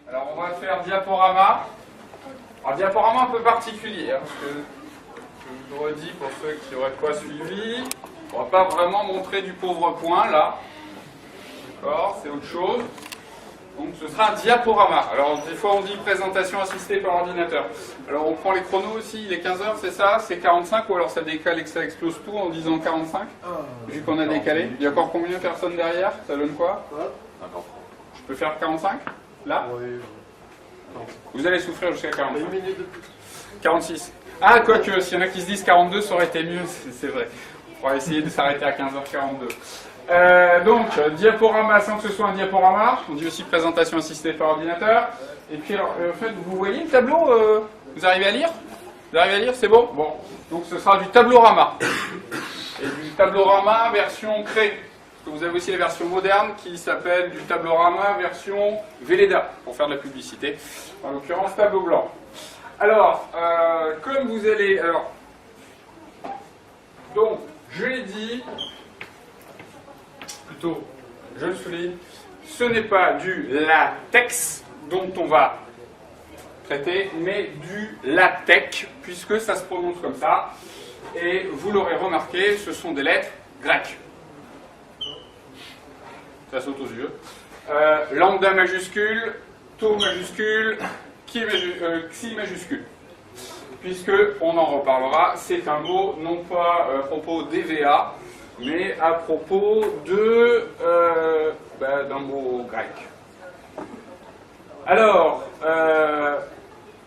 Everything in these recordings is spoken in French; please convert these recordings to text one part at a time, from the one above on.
Alors on va faire diaporama. Alors diaporama un peu particulier, hein, parce que je vous le redis pour ceux qui n'auraient pas suivi, on ne va pas vraiment montrer du pauvre point là. D'accord, c'est autre chose. Donc ce sera un diaporama. Alors des fois on dit présentation assistée par ordinateur. Alors on prend les chronos aussi, il est 15h, c'est ça? C'est 45 ou alors ça décale et que ça explose tout en disant 45? Vu qu'on a décalé. Il y a encore combien de personnes derrière? Ça donne quoi? Je peux faire 45? Là? Oui. Vous allez souffrir jusqu'à 45. Une minute de plus. 46. Ah, quoique, s'il y en a qui se disent 42, ça aurait été mieux, c'est vrai. On va essayer de s'arrêter à 15h42. Donc, diaporama sans que ce soit un diaporama. On dit aussi présentation assistée par ordinateur. Et puis, alors, en fait, vous voyez le tableau? Vous arrivez à lire? Vous arrivez à lire? C'est bon? Bon. Donc, ce sera du tablorama. Et du tablorama version crée. Vous avez aussi la version moderne qui s'appelle du tablorama version Velleda, pour faire de la publicité. En l'occurrence, tableau blanc. Alors, comme vous allez... Alors, donc, je l'ai dit, plutôt, je le souligne, ce n'est pas du latex dont on va traiter, mais du latex, puisque ça se prononce comme ça. Et vous l'aurez remarqué, ce sont des lettres grecques. Ça saute aux yeux. Lambda majuscule, tau majuscule, xi majuscule. Puisque, on en reparlera, c'est un mot non pas à propos d'EVA, mais à propos de d'un mot grec. Alors,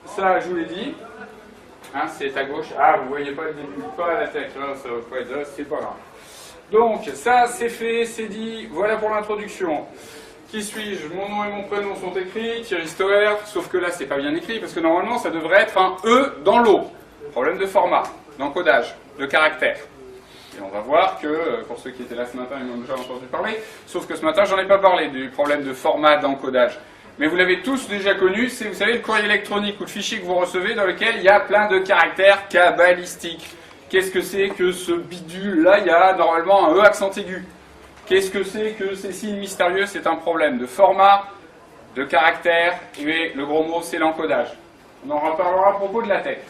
ça je vous l'ai dit, hein, c'est à gauche. Ah, vous voyez pas le début, pas la tête, là, ça va pas être là, c'est pas grave. Donc, ça c'est fait, c'est dit, voilà pour l'introduction. Qui suis-je? Mon nom et mon prénom sont écrits, Thierry Stoer, sauf que là c'est pas bien écrit, parce que normalement ça devrait être un E dans l'eau. Problème de format, d'encodage, de caractère. Et on va voir que, pour ceux qui étaient là ce matin, ils m'ont déjà entendu parler, sauf que ce matin j'en ai pas parlé du problème de format d'encodage. Mais vous l'avez tous déjà connu, c'est, vous savez, le courrier électronique ou le fichier que vous recevez dans lequel il y a plein de caractères cabalistiques. Qu'est-ce que c'est que ce bidule? Là, il y a normalement un E accent aigu. Qu'est-ce que c'est que ces signes mystérieux? C'est un problème de format, de caractère, et le gros mot, c'est l'encodage. On en reparlera à propos de la tête.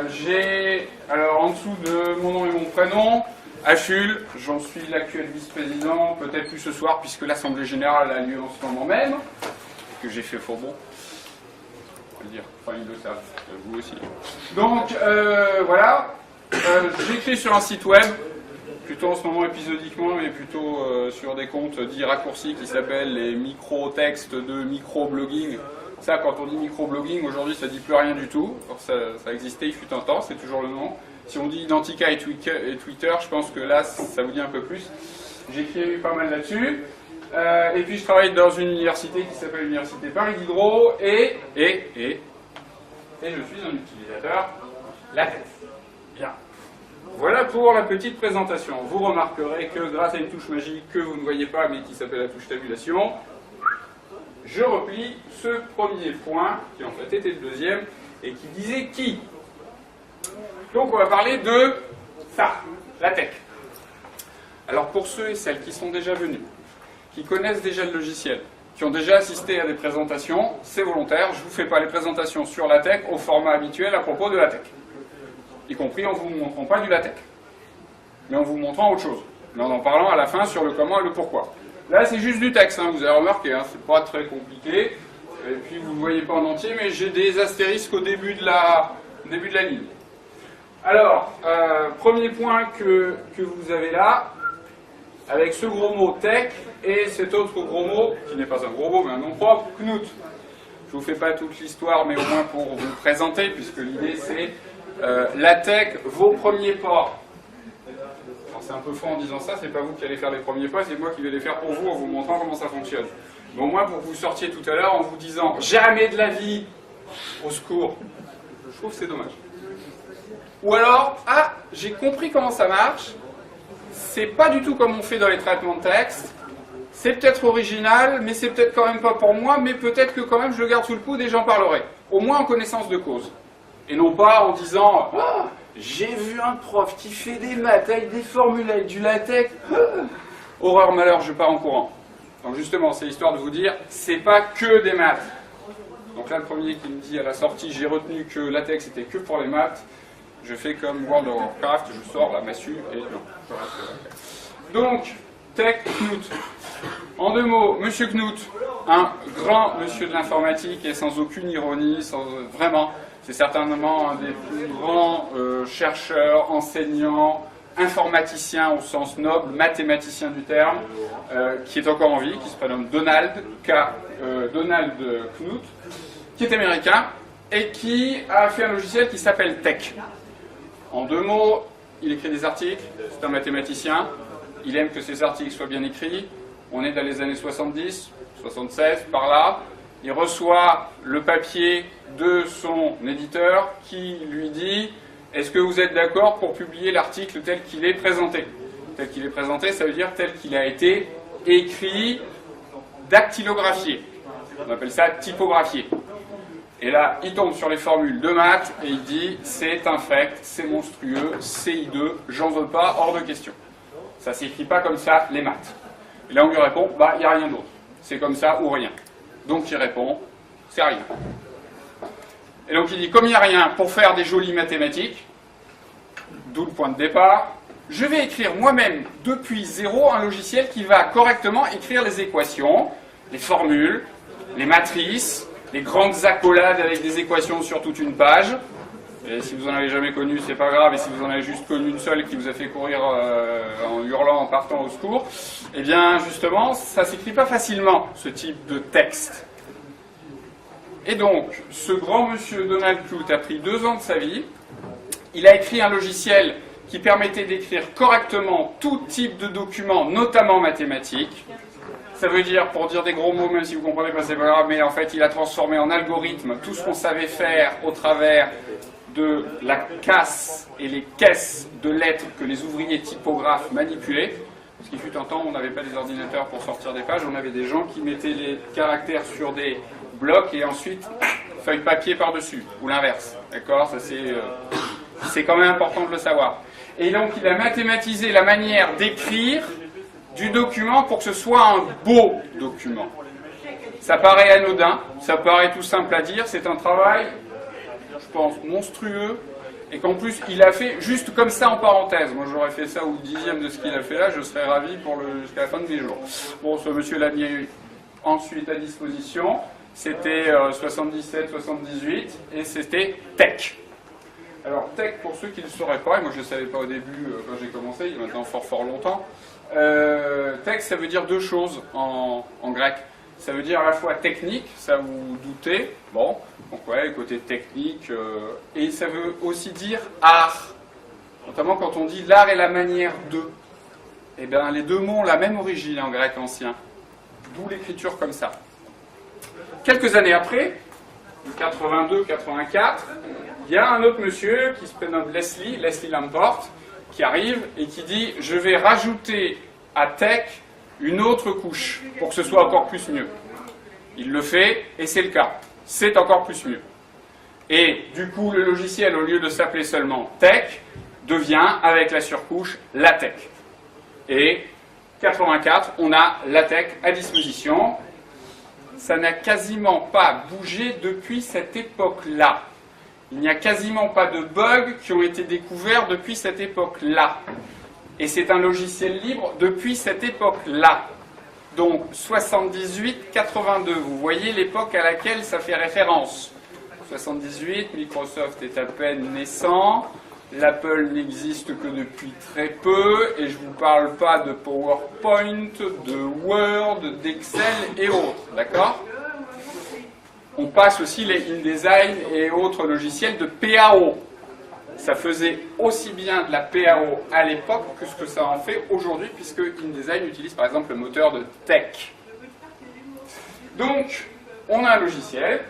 J'ai, alors en dessous de mon nom et mon prénom, Achille, j'en suis l'actuel vice-président, peut-être plus ce soir, puisque l'Assemblée Générale a lieu en ce moment même, que j'ai fait faux bon. On va dire, enfin ils le savent, vous aussi. Donc, voilà, j'écris sur un site web, plutôt en ce moment épisodiquement, mais plutôt sur des comptes dits raccourcis qui s'appellent les micro-textes de micro-blogging. Ça, quand on dit micro-blogging, aujourd'hui, ça ne dit plus rien du tout. Alors, ça existait, il fut un temps, c'est toujours le nom. Si on dit Identica et Twitter, je pense que là, ça vous dit un peu plus. J'écris pas mal là-dessus. Et puis, je travaille dans une université qui s'appelle l'Université Paris Diderot, et je suis un utilisateur latex. Bien. Voilà pour la petite présentation. Vous remarquerez que grâce à une touche magique que vous ne voyez pas, mais qui s'appelle la touche tabulation, je replie ce premier point, qui en fait était le deuxième, et qui disait qui. Donc on va parler de ça, la tech. Alors pour ceux et celles qui sont déjà venus, qui connaissent déjà le logiciel, qui ont déjà assisté à des présentations, c'est volontaire, je ne vous fais pas les présentations sur la tech au format habituel à propos de la tech. Y compris en ne vous montrant pas du latex, mais en vous montrant autre chose, mais en parlant à la fin sur le comment et le pourquoi. Là c'est juste du texte, hein, vous avez remarqué, hein, c'est pas très compliqué, et puis vous ne le voyez pas en entier, mais j'ai des astérisques au début de la ligne. Alors, premier point que vous avez là, avec ce gros mot tech, et cet autre gros mot, qui n'est pas un gros mot mais un nom propre, Knut. Je ne vous fais pas toute l'histoire, mais au moins pour vous présenter, puisque l'idée c'est la tech, vos premiers pas. Alors c'est un peu faux en disant ça, c'est pas vous qui allez faire les premiers pas, c'est moi qui vais les faire pour vous en vous montrant comment ça fonctionne. Mais au moins pour que vous sortiez tout à l'heure en vous disant jamais de la vie, au secours, je trouve que c'est dommage. Ou alors, ah, j'ai compris comment ça marche, c'est pas du tout comme on fait dans les traitements de texte, c'est peut-être original, mais c'est peut-être quand même pas pour moi, mais peut-être que quand même je le garde sous le coude et j'en parlerai. Au moins en connaissance de cause. Et non pas en disant oh, j'ai vu un prof qui fait des maths avec des formules avec du latex. Horreur, malheur, je pars en courant. Donc justement, c'est histoire de vous dire, c'est pas que des maths. Donc là, le premier qui me dit à la sortie, j'ai retenu que LaTeX c'était que pour les maths, je fais comme World of Warcraft, je sors la massue et non. Donc, Tech Knut. En deux mots, Monsieur Knut, un grand monsieur de l'informatique et sans aucune ironie, vraiment, c'est certainement un des plus grands chercheurs, enseignants, informaticiens au sens noble, mathématicien du terme, qui est encore en vie, qui se prénomme Donald Knuth, qui est américain et qui a fait un logiciel qui s'appelle Tech. En deux mots, il écrit des articles, c'est un mathématicien, il aime que ses articles soient bien écrits, on est dans les années 70, 76, par là, il reçoit le papier de son éditeur qui lui dit « Est-ce que vous êtes d'accord pour publier l'article tel qu'il est présenté ?» Tel qu'il est présenté, ça veut dire tel qu'il a été écrit, dactylographié. On appelle ça typographié. Et là, il tombe sur les formules de maths et il dit « C'est infect, c'est monstrueux, c'est hideux, j'en veux pas, hors de question. » Ça s'écrit pas comme ça, les maths. Et là, on lui répond « Bah, il n'y a rien d'autre. C'est comme ça ou rien. » Donc, il répond « C'est rien. » Et donc, il dit « Comme il n'y a rien pour faire des jolies mathématiques, d'où le point de départ, je vais écrire moi-même depuis zéro un logiciel qui va correctement écrire les équations, les formules, les matrices, les grandes accolades avec des équations sur toute une page. Et si vous en avez jamais connu, c'est pas grave. Et si vous en avez juste connu une seule qui vous a fait courir en hurlant, en partant au secours, eh bien justement, ça s'écrit pas facilement, ce type de texte. Et donc, ce grand monsieur Donald Knuth a pris 2 ans de sa vie. Il a écrit un logiciel qui permettait d'écrire correctement tout type de documents, notamment mathématiques. Ça veut dire, pour dire des gros mots, même si vous ne comprenez pas, c'est pas grave, mais en fait, il a transformé en algorithme tout ce qu'on savait faire au travers de la casse et les caisses de lettres que les ouvriers typographes manipulaient. Parce qu'il fut un temps où on n'avait pas des ordinateurs pour sortir des pages, on avait des gens qui mettaient les caractères sur des blocs et ensuite feuille papier par-dessus, ou l'inverse. D'accord ? Ça c'est quand même important de le savoir. Et donc il a mathématisé la manière d'écrire du document pour que ce soit un beau document. Ça paraît anodin, ça paraît tout simple à dire, c'est un travail, je pense, monstrueux, et qu'en plus il a fait juste comme ça en parenthèse. Moi j'aurais fait ça au 10e de ce qu'il a fait là, je serais ravi jusqu'à la fin de mes jours. Bon, ce monsieur l'a mis ensuite à disposition, c'était 77-78, et c'était Tech. Alors Tech, pour ceux qui ne le sauraient pas, et moi je ne le savais pas au début quand j'ai commencé, il y a maintenant fort longtemps, Tech ça veut dire 2 choses en grec. Ça veut dire à la fois technique, ça vous doutez, bon, donc ouais, côté technique, et ça veut aussi dire art, notamment quand on dit l'art et la manière de. Eh bien les 2 mots ont la même origine en grec ancien, d'où l'écriture comme ça. Quelques années après, 82-84, il y a un autre monsieur qui se prénomme Leslie Lamport, qui arrive et qui dit « Je vais rajouter à Tech une autre couche pour que ce soit encore plus mieux. » Il le fait et c'est le cas. C'est encore plus mieux. Et du coup, le logiciel, au lieu de s'appeler seulement Tech, devient, avec la surcouche, LaTeX. Et 84, on a LaTeX à disposition. Ça n'a quasiment pas bougé depuis cette époque-là. Il n'y a quasiment pas de bugs qui ont été découverts depuis cette époque-là. Et c'est un logiciel libre depuis cette époque-là. Donc 78-82, vous voyez l'époque à laquelle ça fait référence. 78, Microsoft est à peine naissant, l'Apple n'existe que depuis très peu, et je ne vous parle pas de PowerPoint, de Word, d'Excel et autres, d'accord ? On passe aussi les InDesign et autres logiciels de PAO. Ça faisait aussi bien de la PAO à l'époque que ce que ça en fait aujourd'hui, puisque InDesign utilise par exemple le moteur de Tech. Donc, on a un logiciel.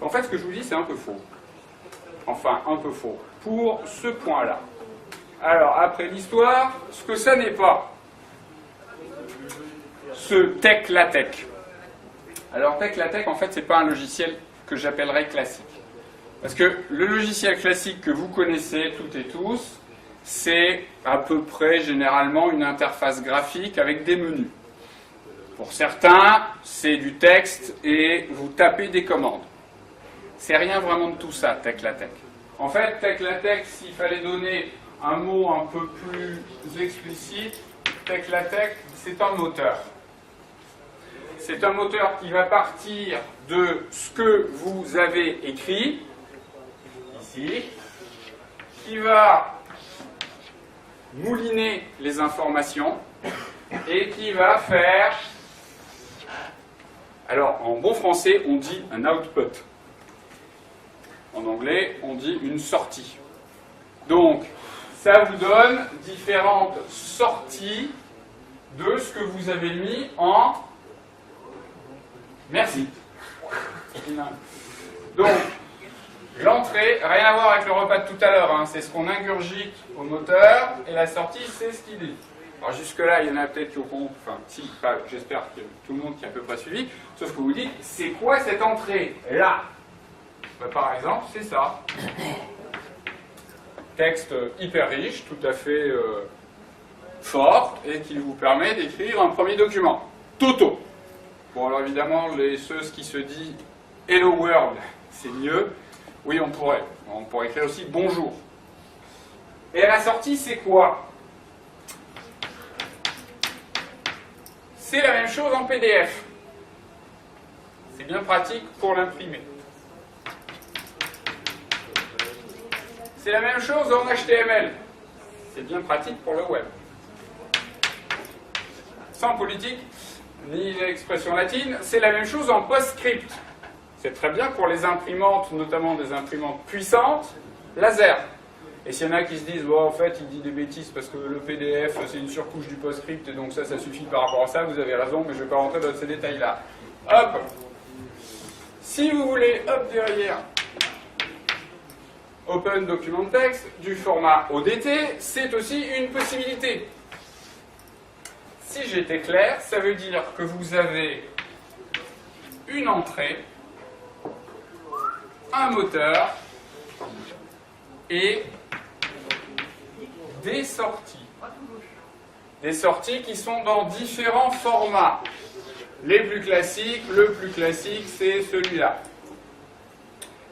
En fait, ce que je vous dis, c'est un peu faux. Enfin, un peu faux. Pour ce point-là. Alors, après l'histoire, ce que ça n'est pas, ce Tech LaTeX. Alors, Tech LaTeX, en fait, c'est pas un logiciel que j'appellerais classique. Parce que le logiciel classique que vous connaissez toutes et tous, c'est à peu près généralement une interface graphique avec des menus. Pour certains, c'est du texte et vous tapez des commandes. C'est rien vraiment de tout ça, Tech-la-Tech. En fait, Tech-la-Tech, s'il fallait donner un mot un peu plus explicite, Tech-la-Tech, c'est un moteur. C'est un moteur qui va partir de ce que vous avez écrit, ici, qui va mouliner les informations et qui va faire, alors en bon français on dit un output, en anglais on dit une sortie. Donc ça vous donne différentes sorties de ce que vous avez mis en... Merci. Donc l'entrée, rien à voir avec le repas de tout à l'heure, hein, c'est ce qu'on ingurgite au moteur, et la sortie, c'est ce qu'il dit. Alors jusque-là, il y en a peut-être qui auront, enfin, si, j'espère que tout le monde qui a à peu près suivi, sauf que vous dites, c'est quoi cette entrée là? Par exemple, c'est ça. Texte hyper riche, tout à fait fort, et qui vous permet d'écrire un premier document. Toto. Bon, alors évidemment, ceux qui se disent Hello World, c'est mieux. Oui, on pourrait. On pourrait écrire aussi bonjour. Et à la sortie, c'est quoi? C'est la même chose en PDF. C'est bien pratique pour l'imprimer. C'est la même chose en HTML. C'est bien pratique pour le web. Sans politique, ni expression latine, c'est la même chose en PostScript. C'est très bien pour les imprimantes, notamment des imprimantes puissantes, laser. Et s'il y en a qui se disent, bon, en fait, il dit des bêtises parce que le PDF, c'est une surcouche du PostScript, et donc ça suffit par rapport à ça, vous avez raison, mais je ne vais pas rentrer dans ces détails-là. Hop! Si vous voulez, hop, derrière, Open Document Text, du format ODT, c'est aussi une possibilité. Si j'étais clair, ça veut dire que vous avez une entrée, un moteur et des sorties. Des sorties qui sont dans différents formats. Les plus classiques, le plus classique, c'est celui-là.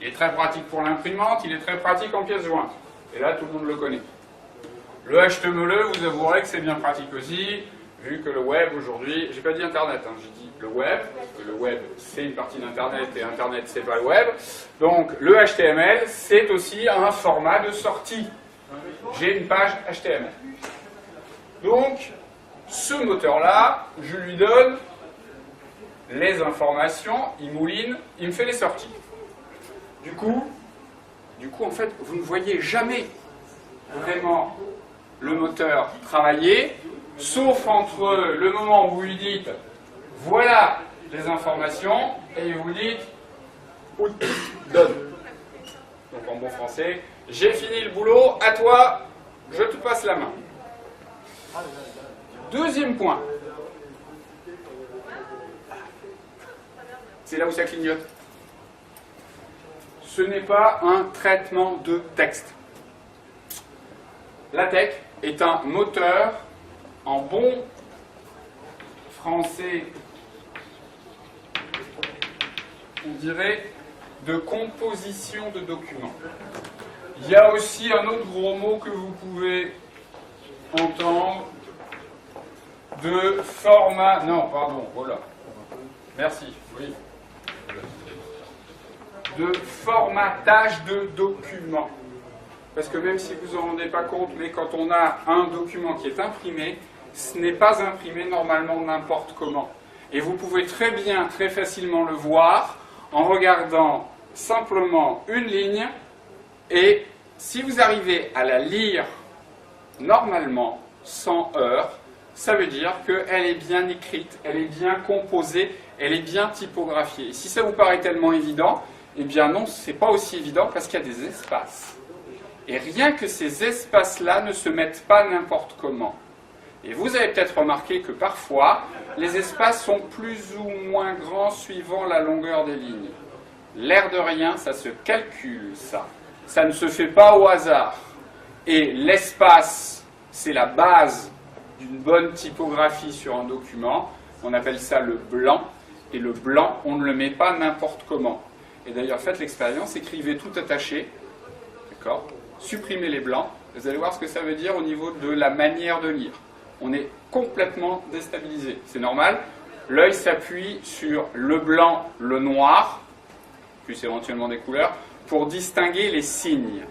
Il est très pratique pour l'imprimante, il est très pratique en pièces jointes. Et là, tout le monde le connaît. Le HTML, vous avouerez que c'est bien pratique aussi, vu que le web aujourd'hui, j'ai pas dit Internet, hein, j'ai dit le web, parce que le web c'est une partie d'Internet et Internet c'est pas le web. Donc le HTML c'est aussi un format de sortie. J'ai une page HTML. Donc ce moteur-là, je lui donne les informations, il mouline, il me fait les sorties. Du coup en fait, vous ne voyez jamais vraiment le moteur travailler, sauf entre le moment où vous lui dites voilà les informations et vous dites donne. Donc en bon français, j'ai fini le boulot, à toi, je te passe la main. Deuxième point, c'est là où ça clignote. Ce n'est pas un traitement de texte. LaTeX est un moteur en bon français, on dirait, de composition de documents. Il y a aussi un autre gros mot que vous pouvez entendre, de format... Non, pardon, voilà. Merci, oui. De formatage de documents. Parce que même si vous ne vous en rendez pas compte, mais quand on a un document qui est imprimé, ce n'est pas imprimé normalement n'importe comment. Et vous pouvez très bien, très facilement le voir en regardant simplement une ligne, et si vous arrivez à la lire normalement, sans heurts, ça veut dire qu'elle est bien écrite, elle est bien composée, elle est bien typographiée. Et si ça vous paraît tellement évident, eh bien non, c'est pas aussi évident parce qu'il y a des espaces. Et rien que ces espaces-là ne se mettent pas n'importe comment. Et vous avez peut-être remarqué que parfois, les espaces sont plus ou moins grands suivant la longueur des lignes. L'air de rien, ça se calcule, ça. Ça ne se fait pas au hasard. Et l'espace, c'est la base d'une bonne typographie sur un document. On appelle ça le blanc. Et le blanc, on ne le met pas n'importe comment. Et d'ailleurs, faites l'expérience, écrivez tout attaché. D'accord ? Supprimez les blancs. Vous allez voir ce que ça veut dire au niveau de la manière de lire. On est complètement déstabilisé. C'est normal. L'œil s'appuie sur le blanc, le noir, plus éventuellement des couleurs, pour distinguer les signes.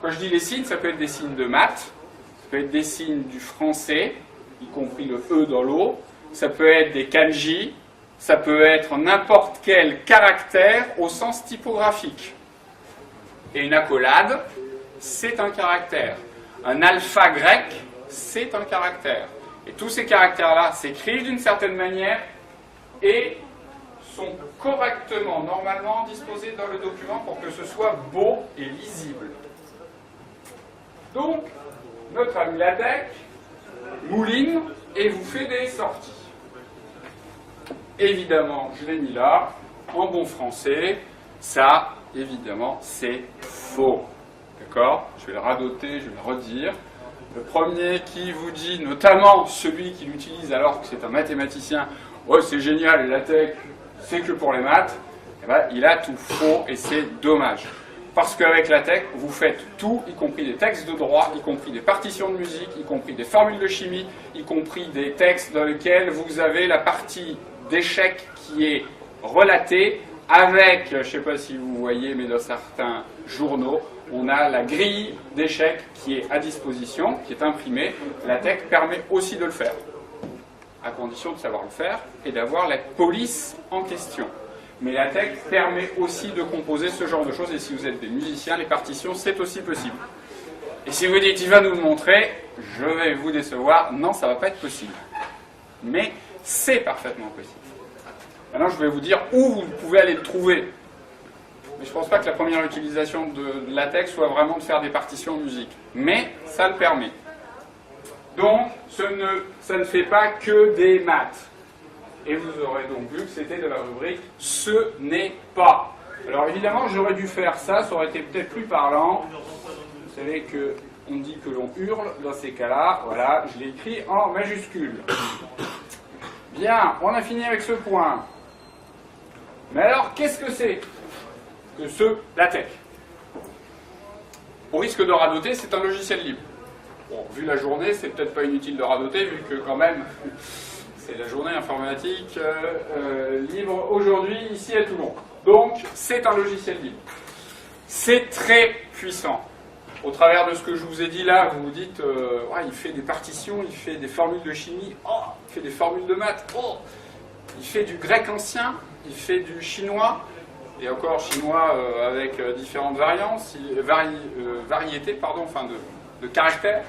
Quand je dis les signes, ça peut être des signes de maths, ça peut être des signes du français, y compris le E dans l'eau, ça peut être des kanji, ça peut être n'importe quel caractère au sens typographique. Et une accolade, c'est un caractère. Un alpha grec, c'est un caractère. Et tous ces caractères-là s'écrivent d'une certaine manière et sont correctement, normalement disposés dans le document pour que ce soit beau et lisible. Donc, notre ami LaTeX mouline et vous fait des sorties. Évidemment, je l'ai mis là, en bon français, ça, évidemment, c'est faux. D'accord ? Je vais le radoter, je vais le redire. Le premier qui vous dit, notamment celui qui l'utilise alors que c'est un mathématicien, « Oh, c'est génial, LaTeX, c'est que pour les maths », eh ben, il a tout faux et c'est dommage. Parce qu'avec LaTeX, vous faites tout, y compris des textes de droit, y compris des partitions de musique, y compris des formules de chimie, y compris des textes dans lesquels vous avez la partie d'échec qui est relatée avec, je ne sais pas si vous voyez, mais dans certains journaux, on a la grille d'échecs qui est à disposition, qui est imprimée. LaTeX permet aussi de le faire, à condition de savoir le faire et d'avoir la police en question. Mais LaTeX permet aussi de composer ce genre de choses, et si vous êtes des musiciens, les partitions, c'est aussi possible. Et si vous dites, il va nous le montrer, je vais vous décevoir, non, ça ne va pas être possible. Mais c'est parfaitement possible. Maintenant, je vais vous dire où vous pouvez aller le trouver. Mais je ne pense pas que la première utilisation de LaTeX soit vraiment de faire des partitions en musique. Mais ça le permet. Donc, ça ne fait pas que des maths. Et vous aurez donc vu que c'était de la rubrique « Ce n'est pas ». Alors évidemment, j'aurais dû faire ça, ça aurait été peut-être plus parlant. Vous savez qu'on dit que l'on hurle dans ces cas-là. Voilà, je l'ai écrit en majuscule. Bien, on a fini avec ce point. Mais alors, qu'est-ce que c'est que ce LaTeX? Au risque de radoter, c'est un logiciel libre. Bon, vu la journée, c'est peut-être pas inutile de radoter, vu que quand même, c'est la journée informatique libre aujourd'hui, ici à Toulon. Donc, c'est un logiciel libre. C'est très puissant. Au travers de ce que je vous ai dit là, vous vous dites, ouais, il fait des partitions, il fait des formules de chimie, oh, il fait des formules de maths, oh, il fait du grec ancien, il fait du chinois, et encore chinois avec différentes variétés, de caractères.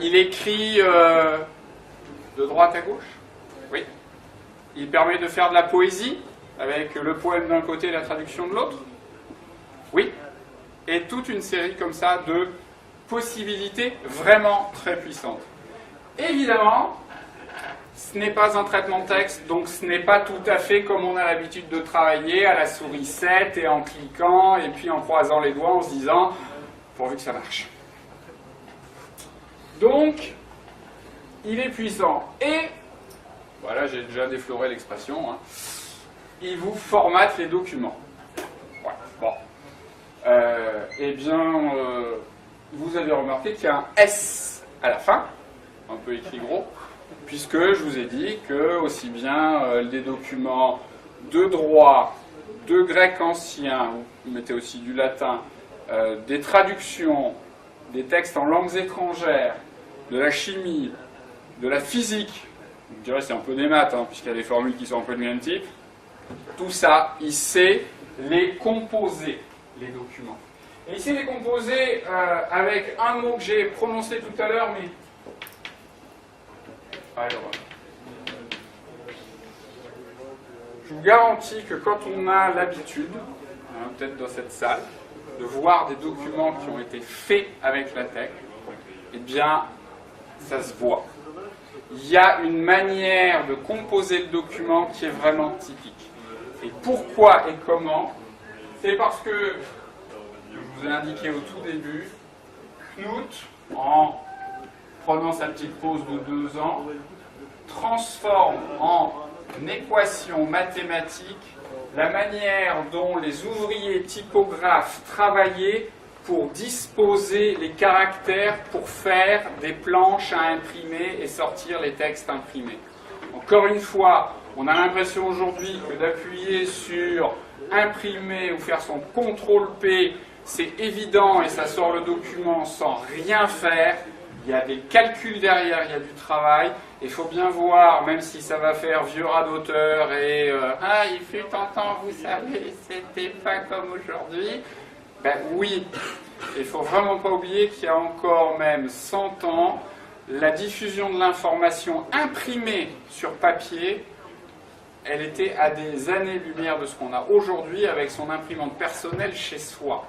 Il écrit de droite à gauche, oui. Il permet de faire de la poésie, avec le poème d'un côté et la traduction de l'autre, oui. Et toute une série comme ça de possibilités vraiment très puissantes. Évidemment, ce n'est pas un traitement de texte, donc ce n'est pas tout à fait comme on a l'habitude de travailler à la souris 7 et en cliquant et puis en croisant les doigts en se disant pourvu que ça marche. Donc, il est puissant. Et, voilà, j'ai déjà défloré l'expression, hein, il vous formate les documents. Ouais, bon. Eh bien, vous avez remarqué qu'il y a un S à la fin, un peu écrit gros, puisque je vous ai dit que aussi bien des documents de droit, de grec ancien, vous mettez aussi du latin, des traductions, des textes en langues étrangères, de la chimie, de la physique, je dirais c'est un peu des maths, hein, puisqu'il y a des formules qui sont un peu du même type, tout ça, il sait les composer, les documents. Et ici, les composer avec un mot que j'ai prononcé tout à l'heure, mais... Alors, je vous garantis que quand on a l'habitude, hein, peut-être dans cette salle, de voir des documents qui ont été faits avec LaTeX, eh bien, ça se voit. Il y a une manière de composer le document qui est vraiment typique. Et pourquoi et comment? C'est parce que, je vous ai indiqué au tout début, Knut, en prenant sa petite pause de 2 ans, transforme en équation mathématique la manière dont les ouvriers typographes travaillaient pour disposer les caractères pour faire des planches à imprimer et sortir les textes imprimés. Encore une fois, on a l'impression aujourd'hui que d'appuyer sur imprimer ou faire son CTRL-P, c'est évident et ça sort le document sans rien faire. Il y a des calculs derrière, il y a du travail. Il faut bien voir, même si ça va faire vieux radoteur et ah, il fut un temps, vous savez, c'était pas comme aujourd'hui. Ben oui, il ne faut vraiment pas oublier qu'il y a encore même 100 ans, la diffusion de l'information imprimée sur papier, elle était à des années-lumière de ce qu'on a aujourd'hui avec son imprimante personnelle chez soi.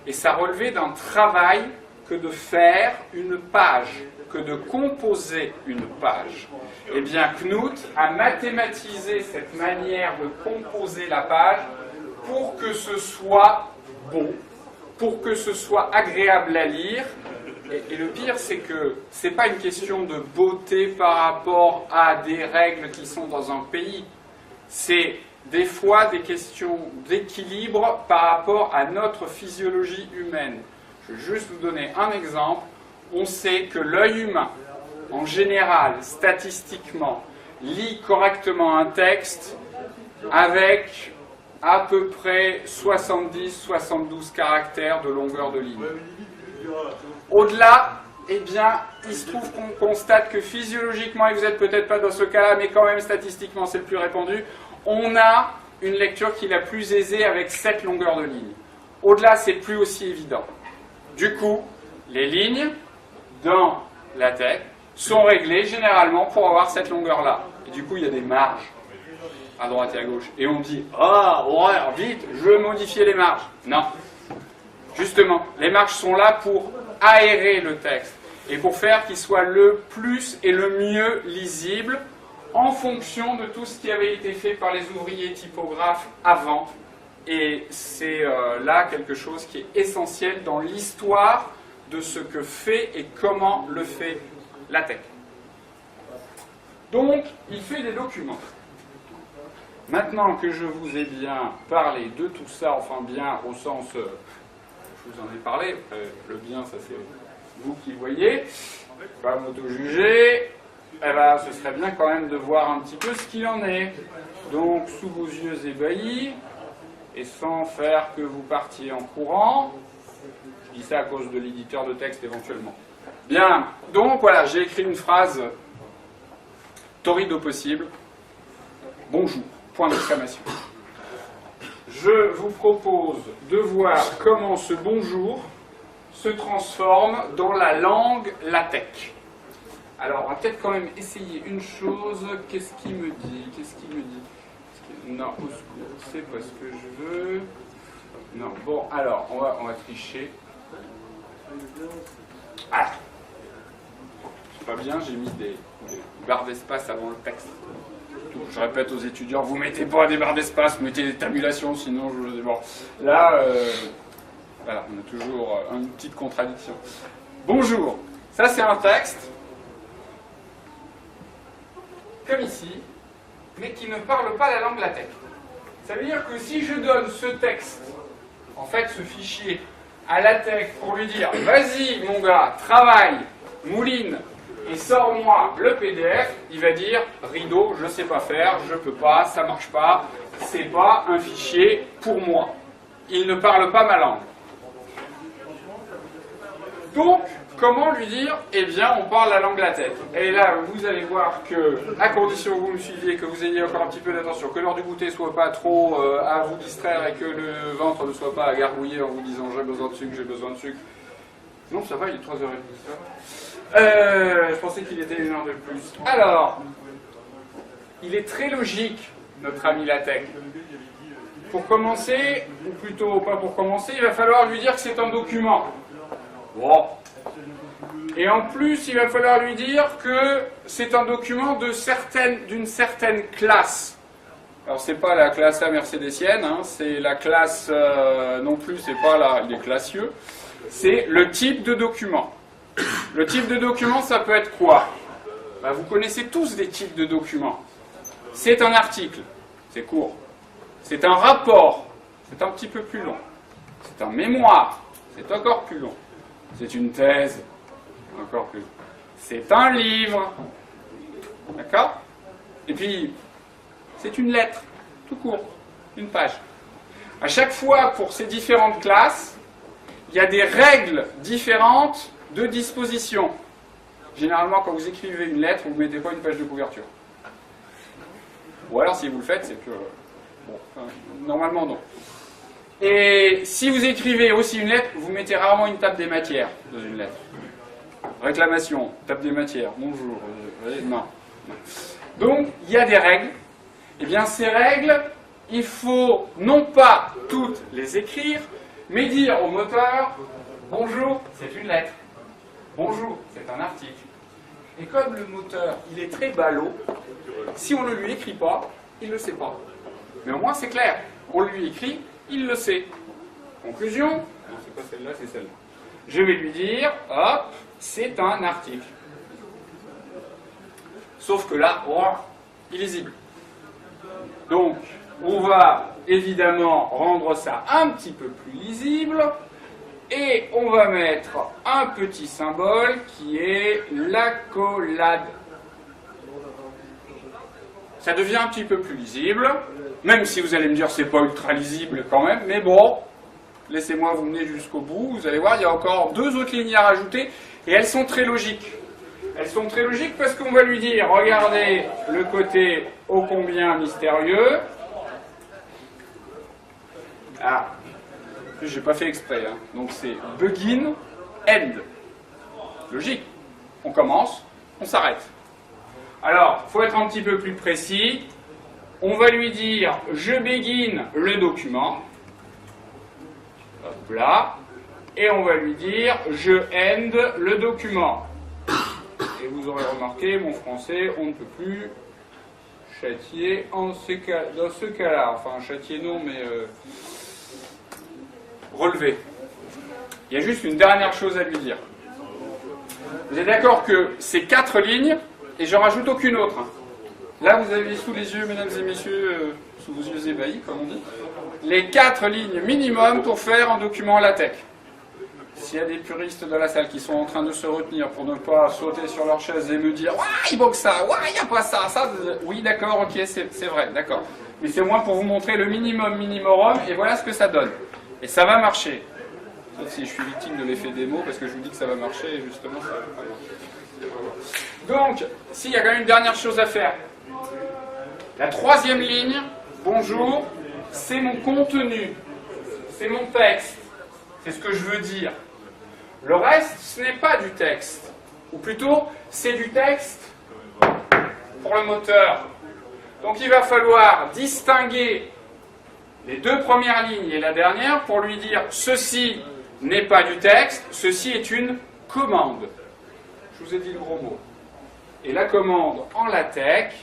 Et ça relevait d'un travail que de faire une page, que de composer une page. Eh bien, Knuth a mathématisé cette manière de composer la page pour que ce soit beau, pour que ce soit agréable à lire. Et le pire, c'est que ce n'est pas une question de beauté par rapport à des règles qui sont dans un pays. C'est des fois des questions d'équilibre par rapport à notre physiologie humaine. Je vais juste vous donner un exemple. On sait que l'œil humain, en général, statistiquement, lit correctement un texte avec à peu près 70-72 caractères de longueur de ligne. Au-delà, eh bien, il se trouve qu'on constate que physiologiquement, et vous n'êtes peut-être pas dans ce cas-là, mais quand même statistiquement c'est le plus répandu, on a une lecture qui est la plus aisée avec 7 longueurs de ligne. Au-delà, c'est plus aussi évident. Du coup, les lignes dans la tête sont réglées généralement pour avoir cette longueur-là. Et du coup, il y a des marges à droite et à gauche. Et on dit, ah, horreur, vite, je veux modifier les marges. Non. Justement, les marges sont là pour aérer le texte et pour faire qu'il soit le plus et le mieux lisible en fonction de tout ce qui avait été fait par les ouvriers typographes avant. Et c'est là quelque chose qui est essentiel dans l'histoire de ce que fait et comment le fait LaTeX. Donc, il fait des documents. Maintenant que je vous ai bien parlé de tout ça, enfin bien au sens, je vous en ai parlé, le bien, ça c'est vous qui voyez, pas m'auto-juger, eh ben, ce serait bien quand même de voir un petit peu ce qu'il en est. Donc, sous vos yeux ébahis, et sans faire que vous partiez en courant, je dis ça à cause de l'éditeur de texte éventuellement. Bien, donc voilà, j'ai écrit une phrase torride au possible. Bonjour, point d'exclamation. Je vous propose de voir comment ce bonjour se transforme dans la langue LaTeX. Alors, on va peut-être quand même essayer une chose. Qu'est-ce qu'il me dit? Non, au secours, c'est pas ce que je veux. Non, bon, alors, on va tricher. Ah, c'est pas bien, j'ai mis des barres d'espace avant le texte. Je répète aux étudiants, vous mettez pas des barres d'espace, vous mettez des tabulations, sinon je vous... Bon, là, voilà, on a toujours une petite contradiction. Bonjour, ça c'est un texte, comme ici, mais qui ne parle pas la langue LaTeX. Ça veut dire que si je donne ce texte, en fait ce fichier, à LaTeX pour lui dire, vas-y mon gars, travaille, mouline, et sors-moi le PDF, il va dire, rideau, je ne sais pas faire, je ne peux pas, ça ne marche pas, c'est pas un fichier pour moi. Il ne parle pas ma langue. Donc, comment lui dire, eh bien, on parle la langue LaTeX. Et là, vous allez voir que, à condition que vous me suiviez, que vous ayez encore un petit peu d'attention, que l'heure du goûter ne soit pas trop à vous distraire et que le ventre ne soit pas à gargouiller en vous disant j'ai besoin de sucre, j'ai besoin de sucre. Non, ça va, il est 3h30. Je pensais qu'il était 1 heure de plus. Alors, il est très logique, notre ami LaTeX. Pour commencer, ou plutôt pas pour commencer, il va falloir lui dire que c'est un document. Bon. Et en plus, il va falloir lui dire que c'est un document d'une certaine classe. Alors, c'est pas la classe A mercédécienne, hein, c'est la classe, non plus, c'est pas la, il est classieux. C'est le type de document. Le type de document, ça peut être quoi? bah, vous connaissez tous des types de documents. C'est un article, c'est court. C'est un rapport, c'est un petit peu plus long. C'est un mémoire, c'est encore plus long. C'est une thèse, encore plus long. C'est un livre, d'accord? Et puis, c'est une lettre, tout court, une page. À chaque fois, pour ces différentes classes, il y a des règles différentes de disposition. Généralement, quand vous écrivez une lettre, vous ne mettez pas une page de couverture. Ou alors, si vous le faites, c'est que... Bon, normalement, non. Et si vous écrivez aussi une lettre, vous mettez rarement une table des matières dans une lettre. Réclamation, table des matières, bonjour. Non. Donc, il y a des règles. Eh bien, ces règles, il faut non pas toutes les écrire, mais dire au moteur, bonjour, c'est une lettre. Bonjour, c'est un article. Et comme le moteur, il est très ballot, si on ne lui écrit pas, il ne le sait pas. Mais au moins, c'est clair. On lui écrit, il le sait. Conclusion, non, c'est pas celle-là, c'est celle-là. Je vais lui dire, hop, c'est un article. Sauf que là, oh, illisible. Donc, on va évidemment rendre ça un petit peu plus lisible et on va mettre un petit symbole qui est l'accolade. Ça devient un petit peu plus lisible, même si vous allez me dire c'est pas ultra lisible quand même, mais bon, laissez-moi vous mener jusqu'au bout, vous allez voir, il y a encore 2 autres lignes à rajouter et elles sont très logiques. Elles sont très logiques parce qu'on va lui dire, regardez le côté ô combien mystérieux. Ah, j'ai pas fait exprès, hein. Donc c'est begin, end. Logique. On commence, on s'arrête. Alors, il faut être un petit peu plus précis. On va lui dire, je begin le document. Hop là. Et on va lui dire, je end le document. Et vous aurez remarqué, mon français, on ne peut plus châtier dans ce cas-là. Enfin, châtier non, mais relever. Il y a juste une dernière chose à lui dire. Vous êtes d'accord que c'est 4 lignes, et je rajoute aucune autre. Là, vous avez sous les yeux, mesdames et messieurs, sous vos yeux ébahis, comme on dit, les 4 lignes minimum pour faire un document LaTeX. S'il y a des puristes dans la salle qui sont en train de se retenir pour ne pas sauter sur leur chaise et me dire « Ouah, il manque ça, ouah, il n'y a pas ça, ça... » Oui, d'accord, ok, c'est vrai, d'accord. Mais c'est au moins pour vous montrer le minimum minimorum, et voilà ce que ça donne. Et ça va marcher. Sauf si je suis victime de l'effet démo, parce que je vous dis que ça va marcher, et justement, ça va pas marcher. Donc, s'il y a quand même une dernière chose à faire. La 3e ligne, bonjour, c'est mon contenu, c'est mon texte, c'est ce que je veux dire. Le reste, ce n'est pas du texte. Ou plutôt, c'est du texte pour le moteur. Donc il va falloir distinguer les 2 premières lignes et la dernière pour lui dire ceci n'est pas du texte, ceci est une commande. Je vous ai dit le gros mot. Et la commande en LaTeX,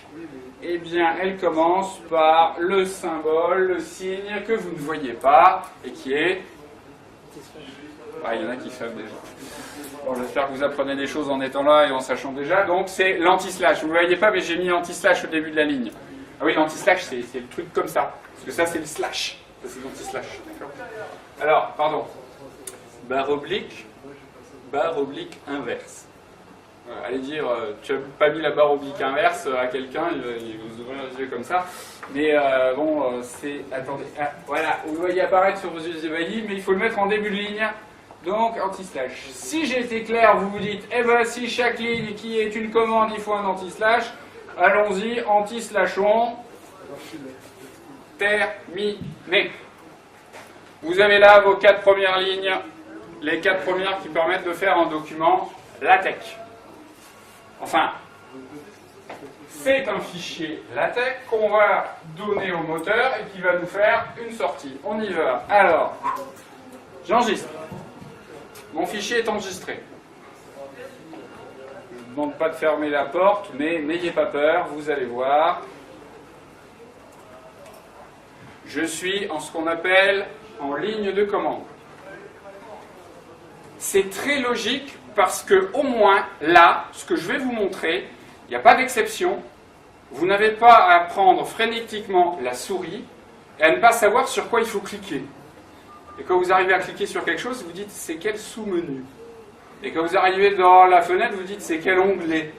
eh bien, elle commence par le symbole, le signe que vous ne voyez pas et qui est... Ah, il y en a qui savent déjà. Bon, j'espère que vous apprenez des choses en étant là et en sachant déjà. Donc, c'est l'anti-slash. Vous ne le voyez pas, mais j'ai mis anti-slash au début de la ligne. Ah oui, l'anti-slash, c'est le truc comme ça. Parce que ça, c'est le slash. Ça, c'est l'anti-slash. D'accord. Alors, pardon. Barre oblique inverse. Allez dire, tu n'as pas mis la barre oblique inverse à quelqu'un, il vous ouvrir les yeux comme ça. Mais bon, c'est... Attendez, ah, voilà, vous le voyez apparaître sur vos yeux ébahis, mais il faut le mettre en début de ligne. Donc, anti-slash. Si j'ai été clair, vous vous dites, eh ben si chaque ligne qui est une commande, il faut un anti-slash, allons-y, anti-slashons. Terminé. Vous avez là vos 4 premières lignes, les 4 premières qui permettent de faire un document LaTeX. Enfin, c'est un fichier LaTeX qu'on va donner au moteur et qui va nous faire une sortie. On y va. Alors, j'enregistre. Mon fichier est enregistré. Je ne vous demande pas de fermer la porte, mais n'ayez pas peur, vous allez voir. Je suis en ce qu'on appelle en ligne de commande. C'est très logique parce que au moins là, ce que je vais vous montrer, Il n'y a pas d'exception. Vous n'avez pas à prendre frénétiquement la souris et à ne pas savoir sur quoi il faut cliquer. Et quand vous arrivez à cliquer sur quelque chose, vous dites c'est quel sous-menu. Et quand vous arrivez dans la fenêtre, vous dites c'est quel onglet.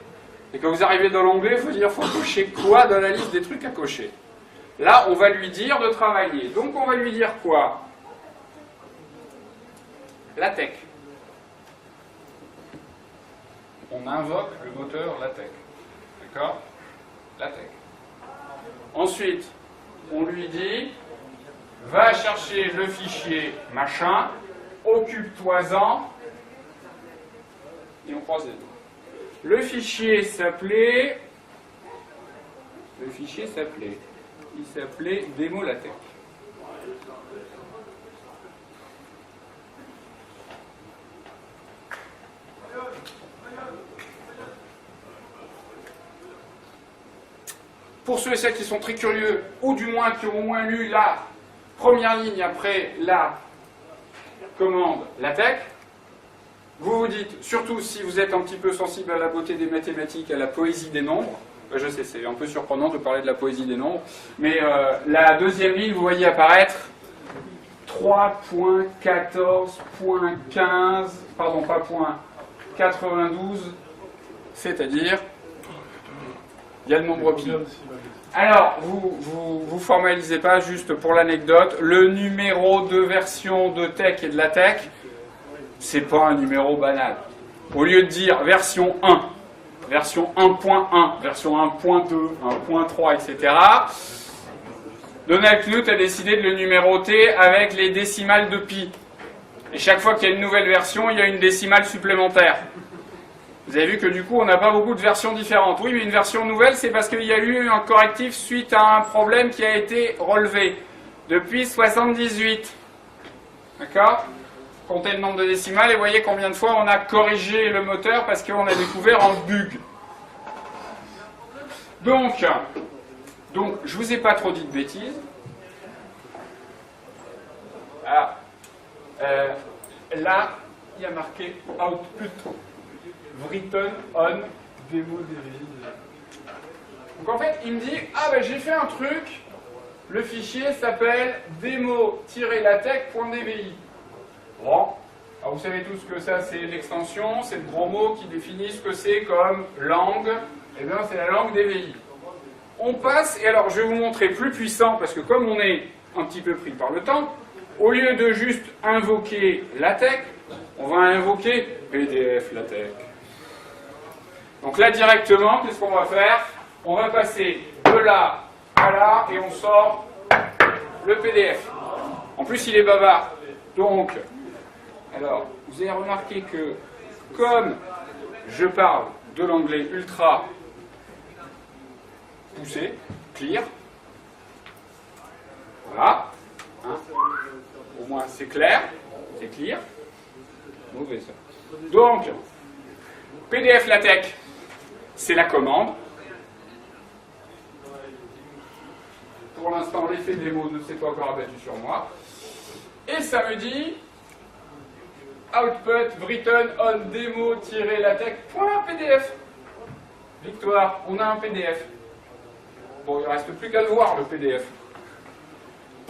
Et quand vous arrivez dans l'onglet, il faut dire faut cocher quoi dans la liste des trucs à cocher. Là, on va lui dire de travailler. Donc on va lui dire quoi? LaTeX. On invoque le moteur LaTeX. D'accord? LaTeX. Ensuite, on lui dit va chercher le fichier machin, occupe-toi-en, et on croise les doigts. Le fichier s'appelait démo LaTeX. Pour ceux et celles qui sont très curieux, ou du moins qui ont au moins lu la première ligne après la commande LaTeX, vous vous dites, surtout si vous êtes un petit peu sensible à la beauté des mathématiques, à la poésie des nombres, je sais, c'est un peu surprenant de parler de la poésie des nombres, mais la deuxième ligne, vous voyez apparaître 3.14.15, pardon, pas point, 92, c'est-à-dire, il y a le nombre pi. Alors, vous formalisez pas, juste pour l'anecdote, le numéro de version de TeX et de LaTeX, c'est pas un numéro banal. Au lieu de dire version 1, version 1.1, version 1.2, 1.3, etc., Donald Knuth a décidé de le numéroter avec les décimales de pi. Et chaque fois qu'il y a une nouvelle version, il y a une décimale supplémentaire. Vous avez vu que du coup, on n'a pas beaucoup de versions différentes. Oui, mais une version nouvelle, c'est parce qu'il y a eu un correctif suite à un problème qui a été relevé depuis 78. D'accord? Comptez le nombre de décimales et voyez combien de fois on a corrigé le moteur parce qu'on a découvert un bug. Donc, je vous ai pas trop dit de bêtises. Ah, là, il y a marqué output written on demo DVI. Donc en fait, il me dit, ah ben j'ai fait un truc, le fichier s'appelle demo-latech.dvi. Bon, alors vous savez tous que ça c'est l'extension, c'est le gros mot qui définit ce que c'est comme langue, et bien c'est la langue DVI. On passe, et alors je vais vous montrer plus puissant, parce que comme on est un petit peu pris par le temps, au lieu de juste invoquer LaTeX, on va invoquer PDF LaTeX. Donc là directement, qu'est-ce qu'on va faire? On va passer de là à là, et on sort le PDF. En plus il est bavard. Donc, alors, vous avez remarqué que comme je parle de l'anglais ultra poussé, clear, voilà, hein, au moins c'est clair, c'est clear, mauvais ça. Donc, PDF LaTeX, c'est la commande. Pour l'instant, l'effet démo ne s'est pas encore abattu sur moi. Et ça me dit output written on demo-latech.pdf. Victoire, on a un PDF. Bon, il ne reste plus qu'à le voir, le PDF.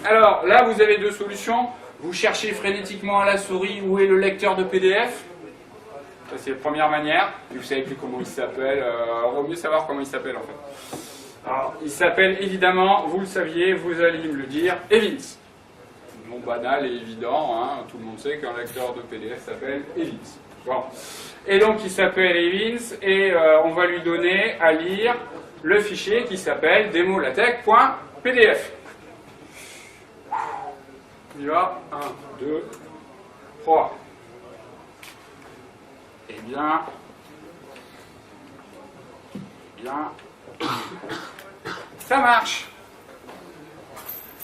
Alors, là, vous avez deux solutions. Vous cherchez frénétiquement à la souris où est le lecteur de PDF. Ça, c'est la première manière. Et vous ne savez plus comment il s'appelle. Il vaut mieux savoir comment il s'appelle, en fait. Alors, il s'appelle, évidemment, vous le saviez, vous allez me le dire, Evans. Nom banal et évident, hein, tout le monde sait qu'un lecteur de PDF s'appelle Evans. Bon. Et donc il s'appelle Evans et on va lui donner à lire le fichier qui s'appelle demo-latech.pdf. Il y va, 1, 2, 3. Eh bien, ça marche.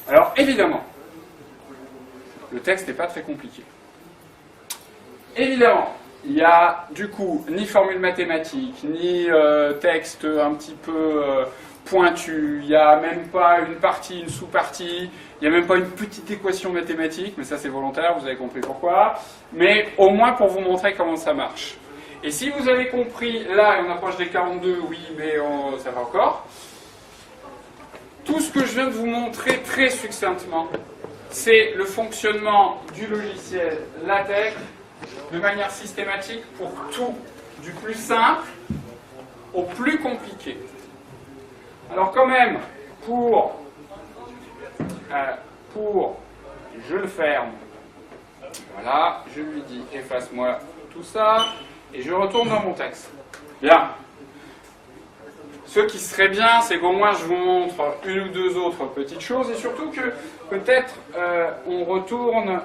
Alors évidemment, le texte n'est pas très compliqué. Évidemment, il n'y a du coup ni formule mathématique, ni texte un petit peu pointu, il n'y a même pas une partie, une sous-partie, il n'y a même pas une petite équation mathématique, mais ça c'est volontaire, vous avez compris pourquoi, mais au moins pour vous montrer comment ça marche. Et si vous avez compris, là, on approche des 42, oui, mais ça va encore. Tout ce que je viens de vous montrer très succinctement, c'est le fonctionnement du logiciel LaTeX de manière systématique pour tout, du plus simple au plus compliqué. Alors quand même, je le ferme. Voilà, je lui dis efface-moi tout ça et je retourne dans mon texte. Bien. Ce qui serait bien, c'est qu'au moins je vous montre une ou deux autres petites choses et surtout que peut-être on retourne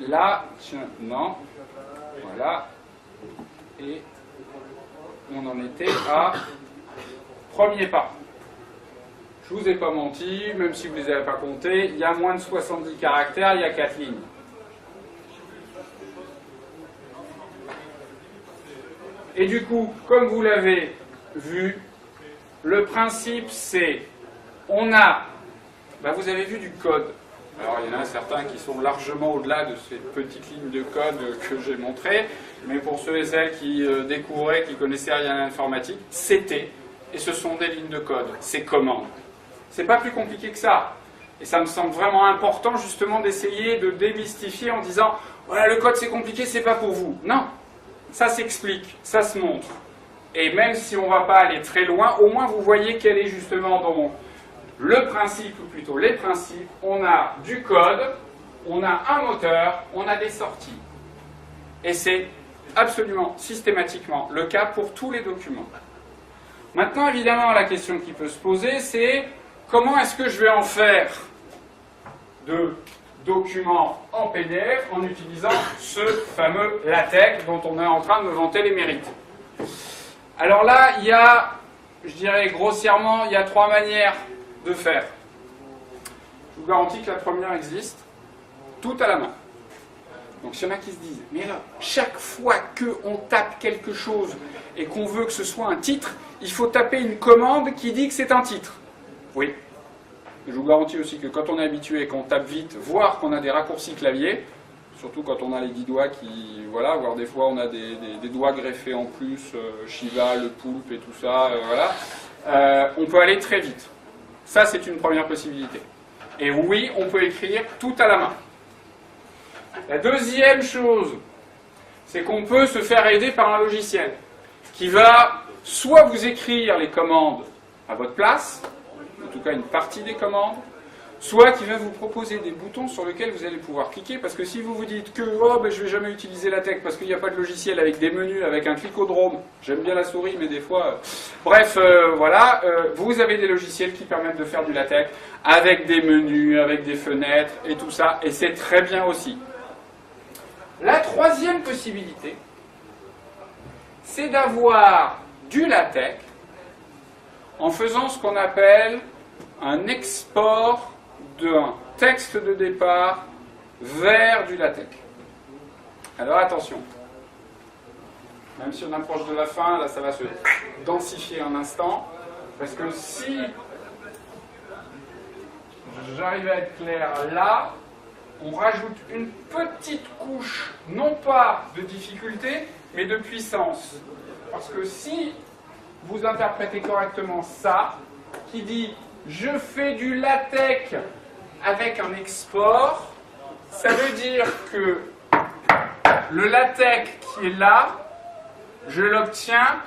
là, tiens, non, voilà, et on en était à premier pas. Je vous ai pas menti, même si vous ne les avez pas comptés, il y a moins de 70 caractères, il y a 4 lignes. Et du coup, comme vous l'avez vu, le principe c'est, on a, vous avez vu du code. Alors il y en a certains qui sont largement au-delà de ces petites lignes de code que j'ai montrées, mais pour ceux et celles qui découvraient, qui connaissaient rien à l'informatique, c'était, et ce sont des lignes de code, ces commandes. C'est pas plus compliqué que ça. Et ça me semble vraiment important justement d'essayer de démystifier en disant, voilà, le code c'est compliqué, c'est pas pour vous. Non, ça s'explique, ça se montre. Et même si on ne va pas aller très loin, au moins vous voyez quel est justement donc le principe, ou plutôt les principes. On a du code, on a un moteur, on a des sorties. Et c'est absolument, systématiquement, le cas pour tous les documents. Maintenant, évidemment, la question qui peut se poser, c'est comment est-ce que je vais en faire de documents en PDF en utilisant ce fameux LaTeX dont on est en train de me vanter les mérites. Alors là, il y a, je dirais grossièrement, il y a 3 manières de faire. Je vous garantis que la première existe, tout à la main. Donc s'il y en a qui se disent, mais là, chaque fois qu'on tape quelque chose et qu'on veut que ce soit un titre, il faut taper une commande qui dit que c'est un titre. Oui. Je vous garantis aussi que quand on est habitué et qu'on tape vite, voire qu'on a des raccourcis clavier, surtout quand on a les 10 doigts qui, voilà, voire des fois on a des doigts greffés en plus, Shiva, le poulpe et tout ça, voilà, on peut aller très vite. Ça, c'est une première possibilité. Et oui, on peut écrire tout à la main. La deuxième chose, c'est qu'on peut se faire aider par un logiciel qui va soit vous écrire les commandes à votre place, en tout cas une partie des commandes, soit qui va vous proposer des boutons sur lesquels vous allez pouvoir cliquer, parce que si vous vous dites que je ne vais jamais utiliser LaTeX parce qu'il n'y a pas de logiciel avec des menus, avec un clicodrome, j'aime bien la souris, mais des fois... Bref, voilà, vous avez des logiciels qui permettent de faire du LaTeX avec des menus, avec des fenêtres et tout ça, et c'est très bien aussi. La troisième possibilité, c'est d'avoir du LaTeX en faisant ce qu'on appelle un export d'un texte de départ vers du LaTeX. Alors attention, même si on approche de la fin, là ça va se densifier un instant, parce que si j'arrive à être clair là, on rajoute une petite couche, non pas de difficulté, mais de puissance. Parce que si vous interprétez correctement ça, qui dit « je fais du LaTeX avec un export », ça veut dire que le LaTeX qui est là, je l'obtiens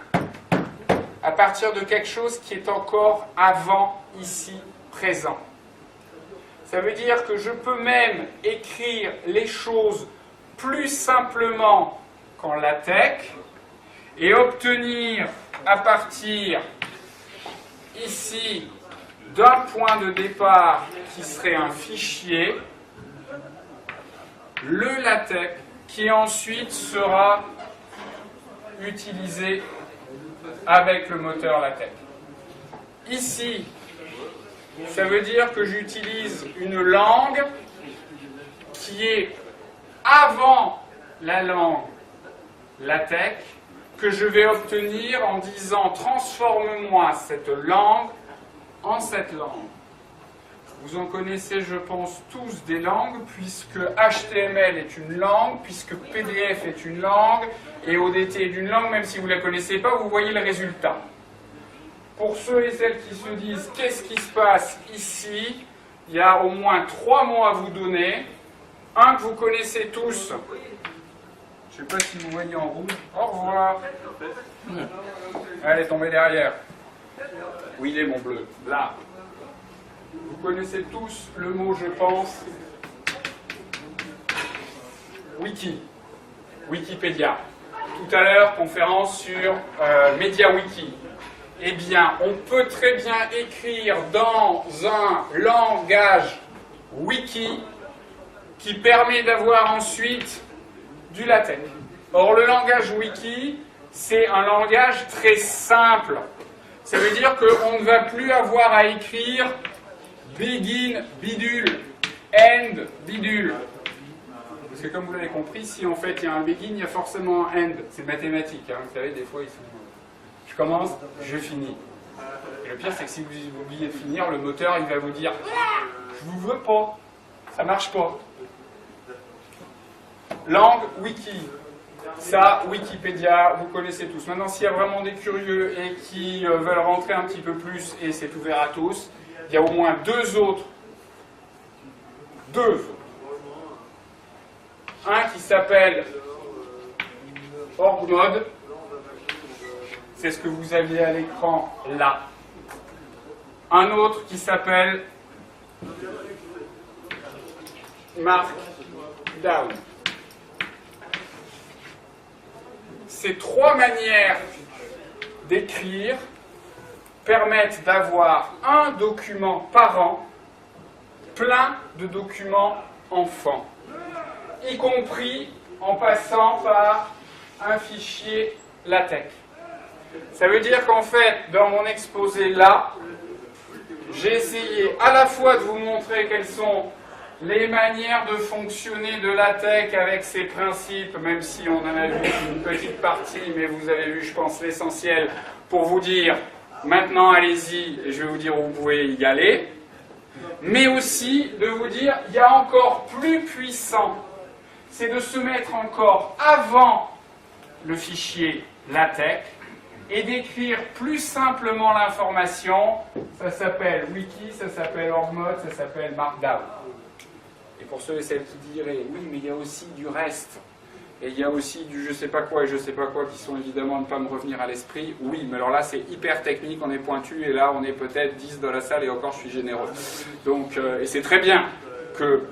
à partir de quelque chose qui est encore avant, ici, présent. Ça veut dire que je peux même écrire les choses plus simplement qu'en LaTeX et obtenir à partir ici d'un point de départ qui serait un fichier, le LaTeX qui ensuite sera utilisé avec le moteur LaTeX. Ici, ça veut dire que j'utilise une langue qui est avant la langue LaTeX, que je vais obtenir en disant « transforme-moi cette langue en cette langue ». Vous en connaissez, je pense, tous des langues, puisque HTML est une langue, puisque PDF est une langue, et ODT est une langue, même si vous ne la connaissez pas, vous voyez le résultat. Pour ceux et celles qui se disent « qu'est-ce qui se passe ici ?», il y a au moins 3 mots à vous donner. Un que vous connaissez tous. Je ne sais pas si vous voyez en rouge. Au revoir. Allez, tombez derrière. Oui, il est mon bleu. Là. Vous connaissez tous le mot, je pense. Wiki. Wikipédia. Tout à l'heure, conférence sur MediaWiki. Eh bien, on peut très bien écrire dans un langage wiki qui permet d'avoir ensuite du LaTeX. Or, le langage wiki, c'est un langage très simple. Ça veut dire qu'on ne va plus avoir à écrire begin bidule, end bidule. Parce que comme vous l'avez compris, si en fait il y a un begin, il y a forcément un end. C'est mathématique, hein. Vous savez, des fois ils sont... Je commence, je finis. Et le pire, c'est que si vous oubliez de finir, le moteur, il va vous dire « Je vous veux pas, ça marche pas ». Langue, wiki. Ça, Wikipédia, vous connaissez tous. Maintenant, s'il y a vraiment des curieux et qui veulent rentrer un petit peu plus, et c'est ouvert à tous, il y a au moins deux autres. Un qui s'appelle OrgMod. C'est ce que vous aviez à l'écran là. Un autre qui s'appelle Markdown. Ces 3 manières d'écrire permettent d'avoir un document par an, plein de documents enfants, y compris en passant par un fichier LaTeX. Ça veut dire qu'en fait, dans mon exposé là, j'ai essayé à la fois de vous montrer quelles sont les manières de fonctionner de LaTeX avec ses principes, même si on en a vu une petite partie, mais vous avez vu, je pense, l'essentiel, pour vous dire, maintenant allez-y, et je vais vous dire où vous pouvez y aller, mais aussi de vous dire, il y a encore plus puissant, c'est de se mettre encore avant le fichier LaTeX, et d'écrire plus simplement l'information. Ça s'appelle Wiki, ça s'appelle OrgMod, ça s'appelle Markdown. Et pour ceux et celles qui diraient, oui, mais il y a aussi du reste, et il y a aussi du je sais pas quoi et je sais pas quoi qui sont évidemment ne pas me revenir à l'esprit, oui, mais alors là c'est hyper technique, on est pointu, et là on est peut-être 10 dans la salle, et encore je suis généreux. Donc, et c'est très bien que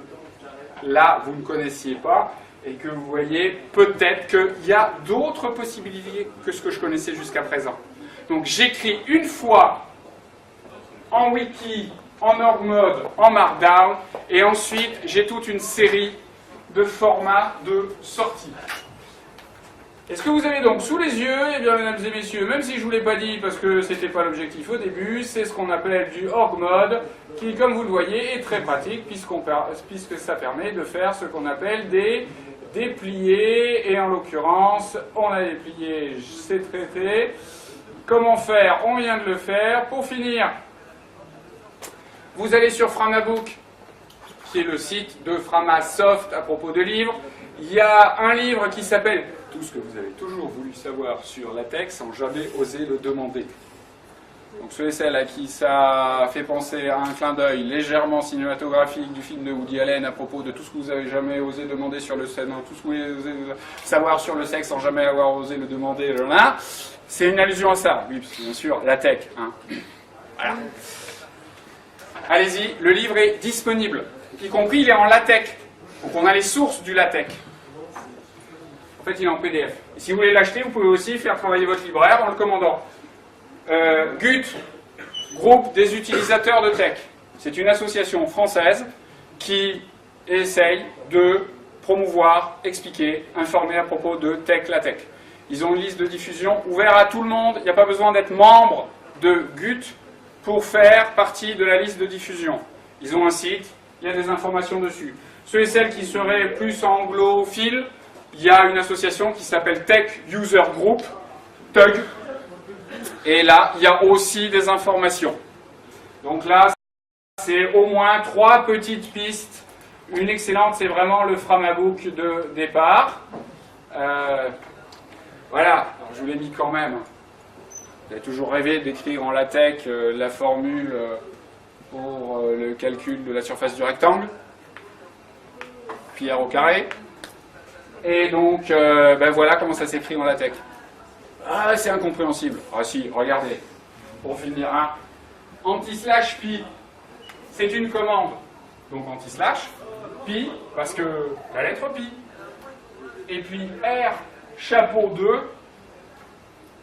là vous ne connaissiez pas, et que vous voyez peut-être qu'il y a d'autres possibilités que ce que je connaissais jusqu'à présent. Donc j'écris une fois en wiki, en OrgMod, en Markdown, et ensuite j'ai toute une série de formats de sortie. Et ce que vous avez donc sous les yeux, eh bien mesdames et messieurs, même si je ne vous l'ai pas dit parce que ce n'était pas l'objectif au début, c'est ce qu'on appelle du OrgMod, qui comme vous le voyez est très pratique puisque ça permet de faire ce qu'on appelle des dépliés, et en l'occurrence, on a déplié, c'est traité. Comment faire? On vient de le faire. Pour finir, vous allez sur Framabook, qui est le site de Framasoft à propos de livres. Il y a un livre qui s'appelle « Tout ce que vous avez toujours voulu savoir sur LaTeX sans jamais oser le demander ». Donc ceux et celles à qui ça fait penser à un clin d'œil légèrement cinématographique du film de Woody Allen à propos de tout ce que vous avez jamais osé demander sur le sexe, tout ce que vous avez osé savoir sur le sexe sans jamais avoir osé le demander, là, c'est une allusion à ça. Oui, parce que bien sûr, LaTeX. Hein. Voilà. Allez-y, le livre est disponible, y compris il est en LaTeX. Donc on a les sources du LaTeX. En fait, il est en PDF. Et si vous voulez l'acheter, vous pouvez aussi faire travailler votre libraire en le commandant. GUT, groupe des utilisateurs de TeX. C'est une association française qui essaye de promouvoir, expliquer, informer à propos de TeX LaTeX. Ils ont une liste de diffusion ouverte à tout le monde. Il n'y a pas besoin d'être membre de GUT pour faire partie de la liste de diffusion. Ils ont un site, il y a des informations dessus. Ceux et celles qui seraient plus anglophiles, il y a une association qui s'appelle TeX User Group, TUG. Et là, il y a aussi des informations. Donc là, C'est au moins 3 petites pistes. Une excellente, c'est vraiment le Framabook de départ. Voilà, alors, je vous l'ai mis quand même. Vous avez toujours rêvé d'écrire en LaTeX la formule pour le calcul de la surface du rectangle. Pi r au carré. Et donc, voilà comment ça s'écrit en LaTeX. Ah, c'est incompréhensible. Ah si, regardez. Pour finir, hein. Anti-slash pi, c'est une commande. Donc anti-slash, pi, parce que la lettre pi. Et puis r chapeau 2,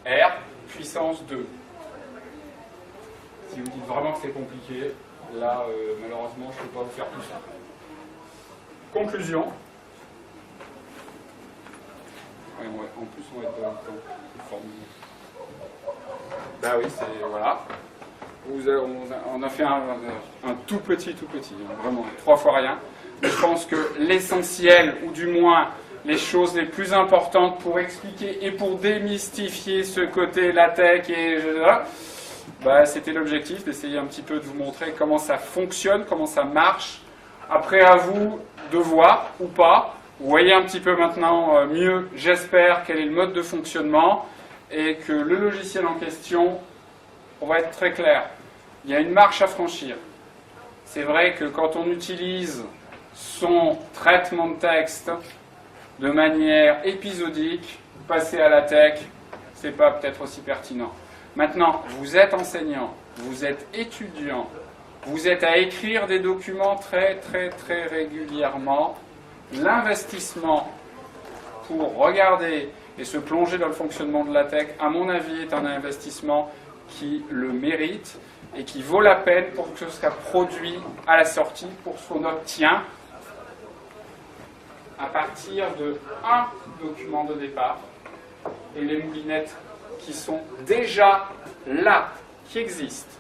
r puissance 2. Si vous dites vraiment que c'est compliqué, là, malheureusement, je ne peux pas vous faire tout ça. Conclusion. Ouais, en plus, on va être dans le temps. Bah oui, c'est... Voilà. On a fait un tout petit, hein, vraiment, 3 fois rien. Mais je pense que l'essentiel, ou du moins les choses les plus importantes pour expliquer et pour démystifier ce côté LaTeX c'était l'objectif, d'essayer un petit peu de vous montrer comment ça fonctionne, comment ça marche. Après, à vous de voir ou pas. Vous voyez un petit peu maintenant mieux, j'espère, quel est le mode de fonctionnement et que le logiciel en question, on va être très clair, il y a une marche à franchir. C'est vrai que quand on utilise son traitement de texte de manière épisodique, passer à LaTeX, c'est pas peut-être aussi pertinent. Maintenant, vous êtes enseignant, vous êtes étudiant, vous êtes à écrire des documents très régulièrement. L'investissement pour regarder et se plonger dans le fonctionnement de LaTeX, à mon avis, est un investissement qui le mérite et qui vaut la peine pour que ce soit produit à la sortie, pour ce qu'on obtient à partir de un document de départ et les moulinettes qui sont déjà là, qui existent.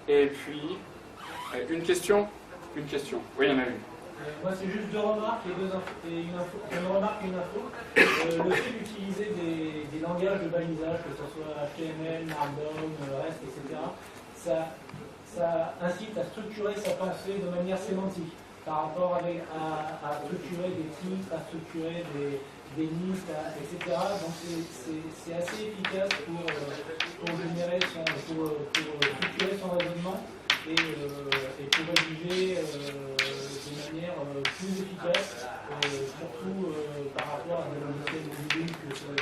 Et puis, une question ? Une question. Oui, il y en a une. Moi, c'est juste 2 remarques et une info. Une remarque et une info. Le fait d'utiliser des langages de balisage, que ce soit HTML, Markdown, REST, etc., ça incite à structurer sa pensée de manière sémantique par rapport à structurer des types, à structurer des listes, etc. Donc c'est assez efficace pour générer pour structurer son raisonnement et pour rédiger de manière plus efficace, surtout par rapport à des logiciels numériques qui sont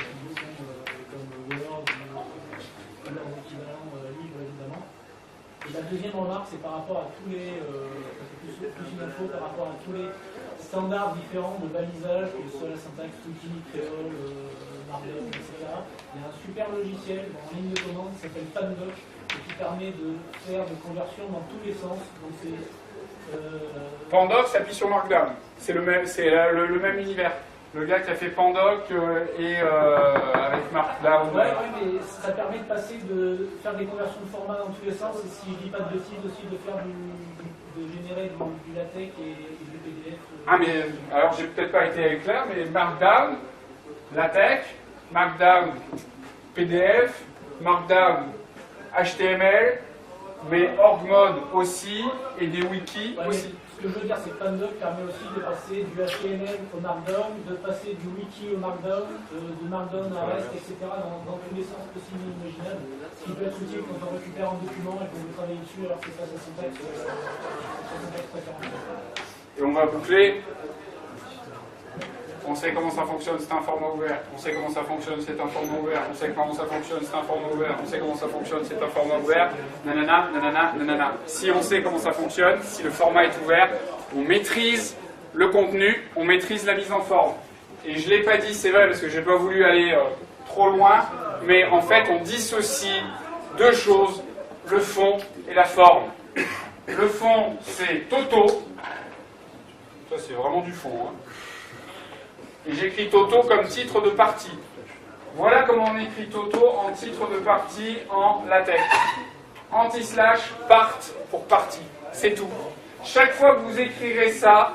comme Word ou leurs équivalents libres évidemment. Et la deuxième remarque, c'est par rapport à tous les plus une info par rapport à tous les standards différents de balisage, que ce soit la syntaxe Tutti, Créole, Markdown, etc. Il y a un super logiciel en ligne de commande qui s'appelle Pandoc et qui permet de faire des conversions dans tous les sens. Donc Pandoc s'appuie sur Markdown. C'est le même univers. Le gars qui a fait Pandoc avec Markdown. Ouais, mais ça permet de faire des conversions de format dans tous les sens. Et si je dis pas de bêtises aussi, de générer du LaTeX et du PDF. Ah, mais alors j'ai peut-être pas été clair, mais Markdown, LaTeX, Markdown, PDF, Markdown, HTML, mais org-mode aussi, et des wikis aussi. Ce que je veux dire, c'est que Pandoc permet aussi de passer du HTML au Markdown, de passer du wiki au Markdown, du Markdown à REST, etc. dans tous les sens possibles et imaginables. Ce qui peut être utile quand on récupère un document et qu'on veut travailler dessus alors que c'est pas sa syntaxe préférentielle. Et on va boucler. On sait comment ça fonctionne, c'est un format ouvert. On sait comment ça fonctionne, c'est un format ouvert. On sait comment ça fonctionne, c'est un format ouvert. On sait comment ça fonctionne, c'est un format ouvert. Nanana, nanana, nanana. Si on sait comment ça fonctionne, si le format est ouvert, on maîtrise le contenu, on maîtrise la mise en forme. Et je ne l'ai pas dit, c'est vrai, parce que je n'ai pas voulu aller trop loin, mais en fait, on dissocie 2 choses, le fond et la forme. Le fond, c'est Toto. Ça, c'est vraiment du fond, hein. Et j'écris Toto comme titre de partie. Voilà comment on écrit Toto en titre de partie en LaTeX. Anti-slash part pour partie. C'est tout. Chaque fois que vous écrirez ça,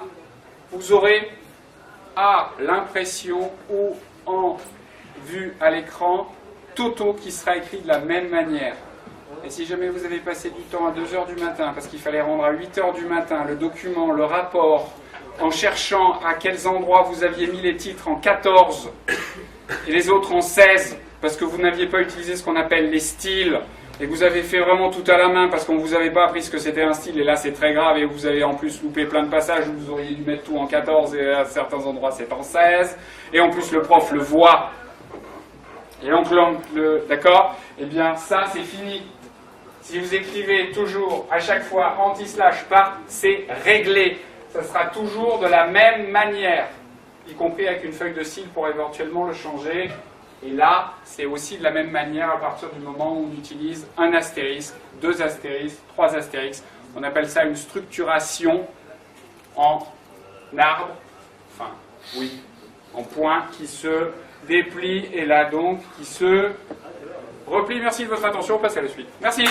vous aurez à l'impression ou en vue à l'écran Toto qui sera écrit de la même manière. Et si jamais vous avez passé du temps à 2 h du matin, parce qu'il fallait rendre à 8 h du matin le document, le rapport, en cherchant à quels endroits vous aviez mis les titres en 14 et les autres en 16, parce que vous n'aviez pas utilisé ce qu'on appelle les styles, et vous avez fait vraiment tout à la main parce qu'on ne vous avait pas appris ce que c'était un style, et là c'est très grave, et vous avez en plus loupé plein de passages où vous auriez dû mettre tout en 14 et à certains endroits c'est en 16, et en plus le prof le voit, et donc d'accord, eh bien ça c'est fini. Si vous écrivez toujours à chaque fois anti-slash part, c'est réglé. Ça sera toujours de la même manière, y compris avec une feuille de style pour éventuellement le changer. Et là, c'est aussi de la même manière à partir du moment où on utilise un astérisque, 2 astérisques, 3 astérisques. On appelle ça une structuration en arbre, enfin, oui, en point qui se déplie et là donc qui se replie. Merci de votre attention, on passe à la suite. Merci.